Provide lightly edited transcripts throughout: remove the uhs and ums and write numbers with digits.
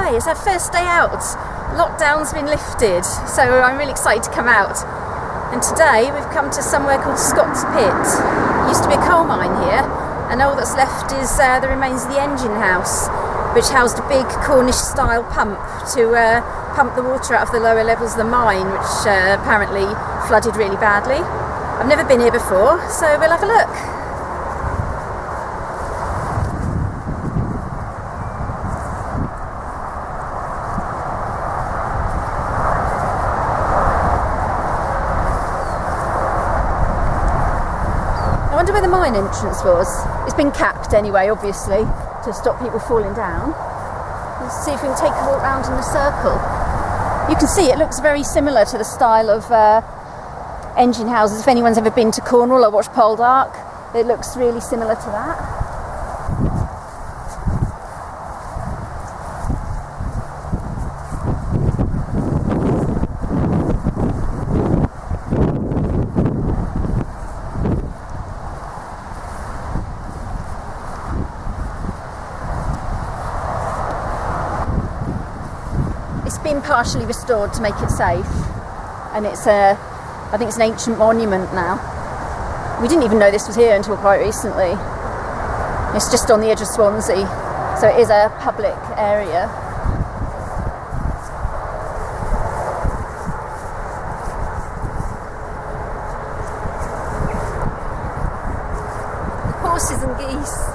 Hi, it's our first day out. Lockdown's been lifted, so I'm really excited to come out. And today we've come to somewhere called Scott's Pit. It used to be a coal mine here, and all that's left is the remains of the engine house, which housed a big Cornish-style pump to pump the water out of the lower levels of the mine, which apparently flooded really badly. I've never been here before, so we'll have a look. I wonder where the mine entrance was. It's been capped anyway, obviously, to stop people falling down. Let's see if we can take a walk round in a circle. You can see it looks very similar to the style of engine houses. If anyone's ever been to Cornwall or watched Poldark, it looks really similar to that. It's been partially restored to make it safe, and it's I think it's an ancient monument now. We didn't even know this was here until quite recently. It's just on the edge of Swansea, so it is a public area. Horses and geese.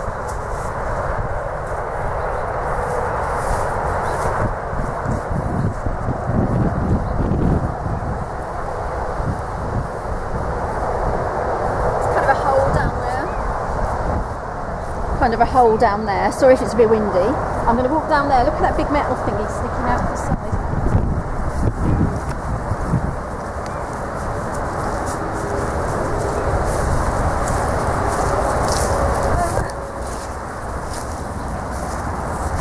Kind of a hole down there. Sorry if it's a bit windy. I'm going to walk down there. Look at that big metal thingy sticking out the side.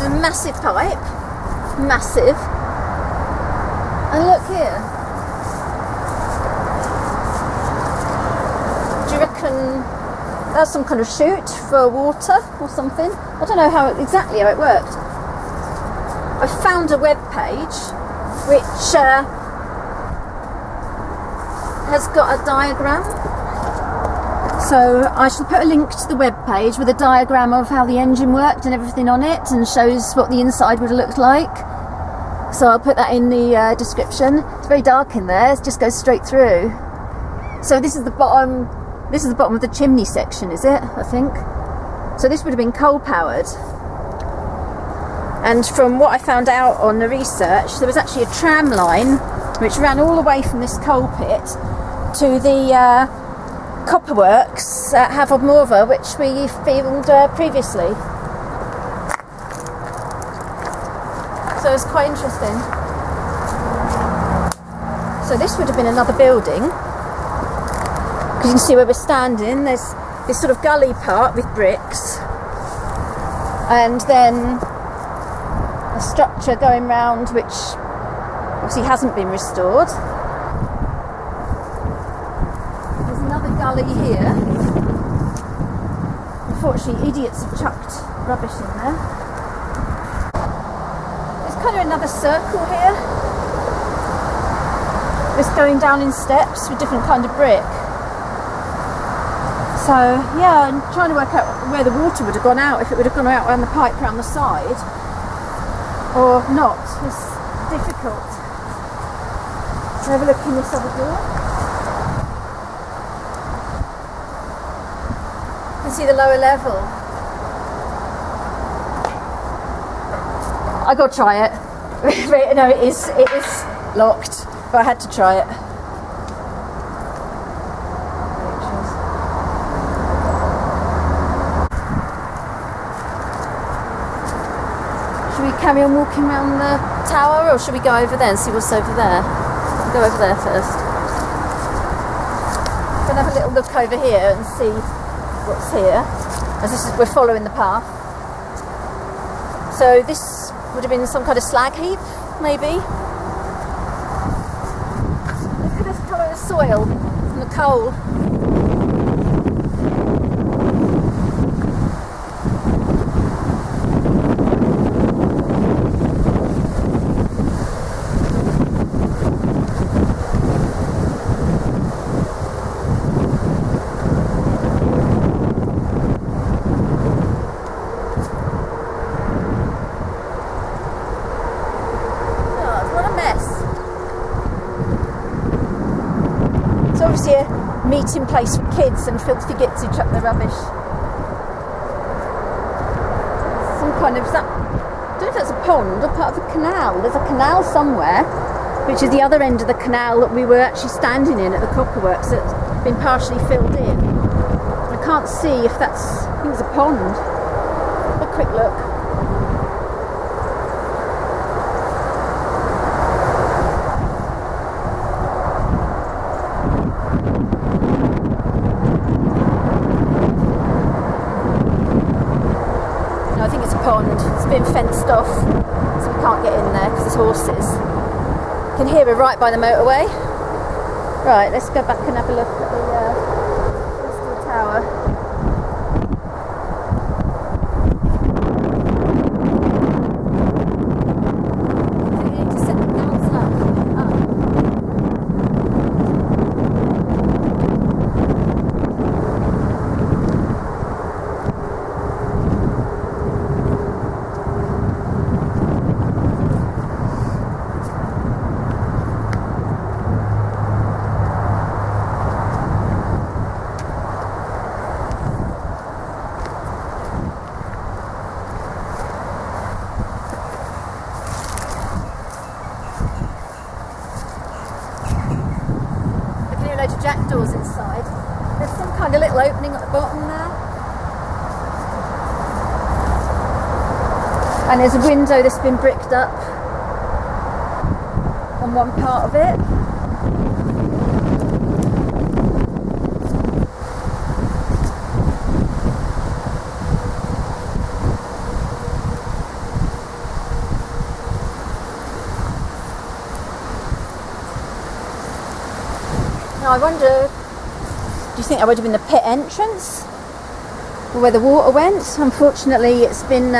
A massive pipe. Massive. And look here. Do you reckon that's some kind of chute for water or something? I don't know exactly how it worked. I found a web page which has got a diagram. So I shall put a link to the web page with a diagram of how the engine worked and everything on it, and shows what the inside would have looked like. So I'll put that in the description. It's very dark in there, it just goes straight through. So this is the bottom. This is the bottom of the chimney section, is it? I think. So this would have been coal powered. And from what I found out on the research, there was actually a tram line which ran all the way from this coal pit to the copper works at Hafod Morfa, which we filmed previously. So it's quite interesting. So this would have been another building. Because you can see where we're standing, there's this sort of gully part with bricks, and then a structure going round which obviously hasn't been restored. There's another gully here. Unfortunately, idiots have chucked rubbish in there. There's kind of another circle here. It's going down in steps with different kind of brick. So yeah, I'm trying to work out where the water would have gone out, if it would have gone out around the pipe around the side or not. It's difficult. Let's have a look in this other door. You can see the lower level. I got to try it. No, it is locked, but I had to try it. Should we carry on walking around the tower, or should we go over there and see what's over there? We'll go over there first. I'm going to have a little look over here and see what's here, as we're following the path. So this would have been some kind of slag heap, maybe. Look at this colour of soil and the coal. meeting place for kids, and filthy gits who chuck their rubbish. Some kind of, I don't know if that's a pond or part of a canal. There's a canal somewhere, which is the other end of the canal that we were actually standing in at the copperworks, that's been partially filled in. I can't see if that's, I think it's a pond. Have a quick look. No, I think it's a pond. It's been fenced off, so we can't get in there because there's horses. You can hear it right by the motorway. Right, let's go back and have a look at the rest of the tower. So you need to set the bells up. Loads of jackdaws inside. There's some kind of little opening at the bottom there, and there's a window that's been bricked up on one part of it. I wonder, do you think that would have been the pit entrance? Or where the water went? Unfortunately, it's been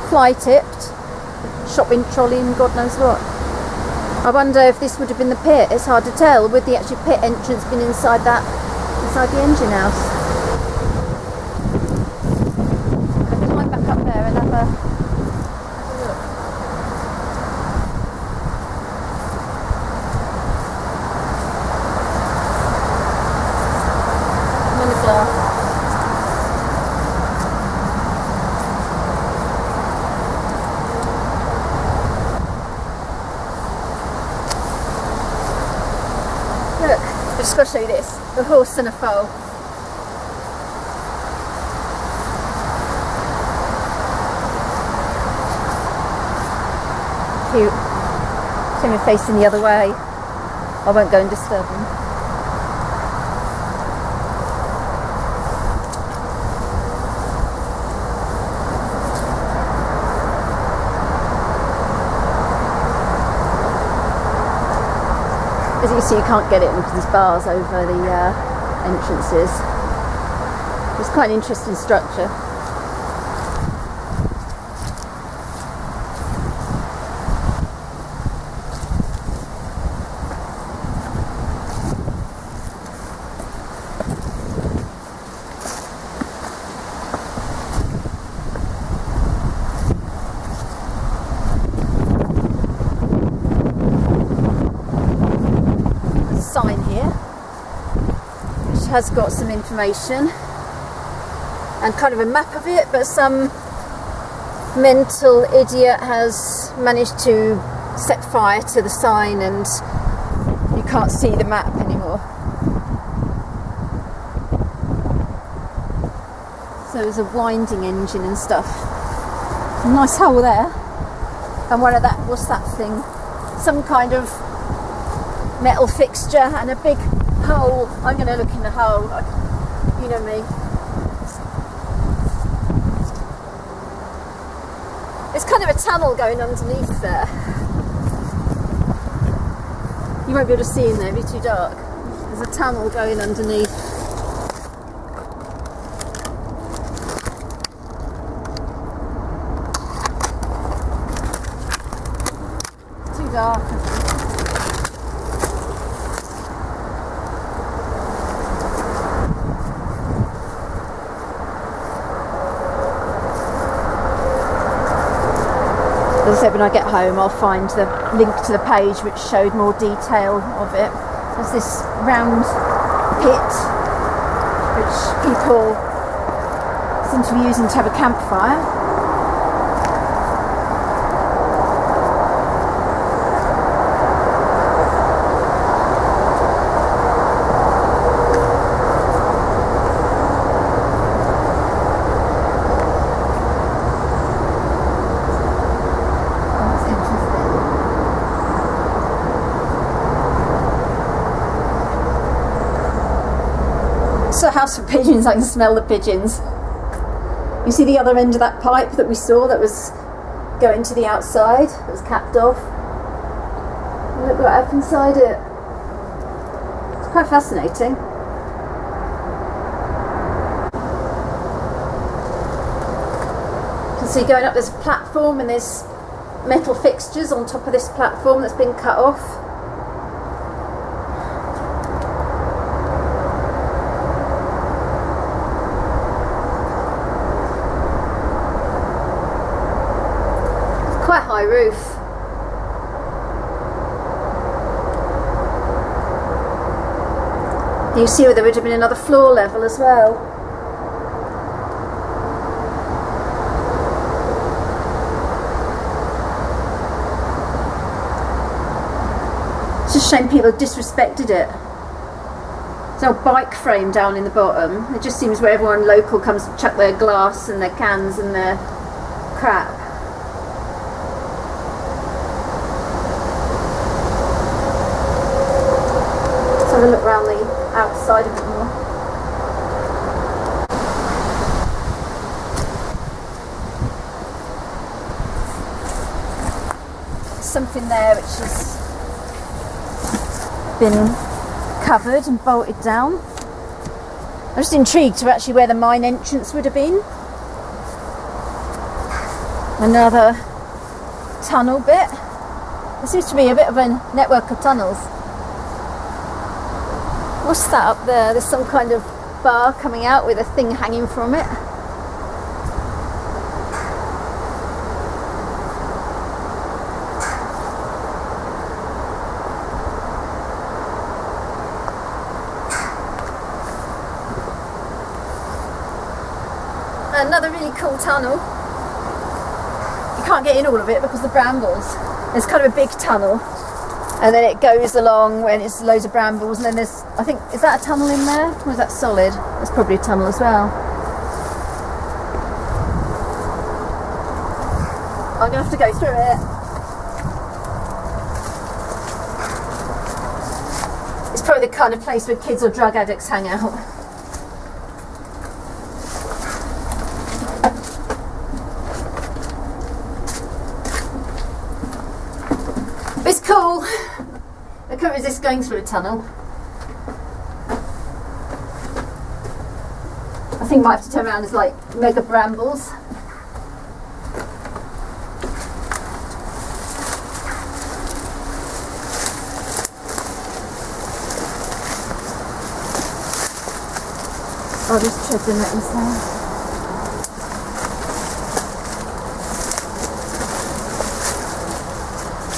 fly tipped, shopping trolley and God knows what. I wonder if this would have been the pit. It's hard to tell. Would the actual pit entrance been inside the engine house? I'll climb back up there and have a look. Look, I've just got to show you this, the horse and a foal. Cute. Shame we're facing the other way. I won't go and disturb them. As you can see, you can't get in because there's bars over the entrances. It's quite an interesting structure. Sign here which has got some information and kind of a map of it, but some mental idiot has managed to set fire to the sign and you can't see the map anymore. So there's a winding engine and stuff. A nice hole there, and one of that, what's that thing? Some kind of metal fixture and a big hole. I'm going to look in the hole, you know me. It's kind of a tunnel going underneath there. You won't be able to see in there, it'll be too dark. There's a tunnel going underneath. Too dark, I think. As I said, when I get home I'll find the link to the page which showed more detail of it. There's this round pit, which people seem to be using to have a campfire. It's a house for pigeons. I can smell the pigeons. You see the other end of that pipe that we saw that was going to the outside, that was capped off? Look right up inside it. It's quite fascinating. You can see going up there's a platform and there's metal fixtures on top of this platform that's been cut off. Quite high roof. You see where there would have been another floor level as well. It's just a shame people disrespected it. There's no bike frame down in the bottom. It just seems where everyone local comes to chuck their glass and their cans and their crap. Have a look around the outside a bit more. Something there which has been covered and bolted down. I'm just intrigued to actually where the mine entrance would have been. Another tunnel bit. There seems to be a bit of a network of tunnels. What's that up there? There's some kind of bar coming out with a thing hanging from it. Another really cool tunnel. You can't get in all of it because of the brambles. There's kind of a big tunnel. And then it goes along when it's loads of brambles, and then there's, I think, is that a tunnel in there? Or is that solid? That's probably a tunnel as well. I'm going to have to go through it. It's probably the kind of place where kids or drug addicts hang out. It's cool. I can't resist going through a tunnel. I think I might have to turn around as like mega brambles. I'll just tread them at inside.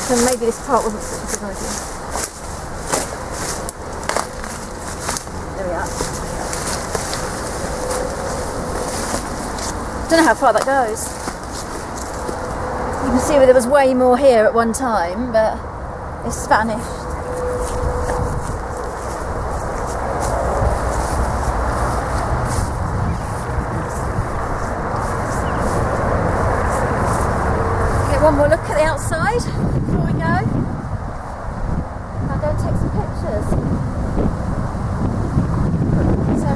So maybe this part wasn't such a good idea. There we are. Don't know how far that goes. You can see where there was way more here at one time, but it's vanished. Get one more look at the outside before we go. I'll go take some pictures. So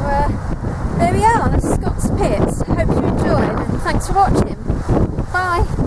there we are, Scott's Pit. Hope you enjoyed and thanks for watching. Bye.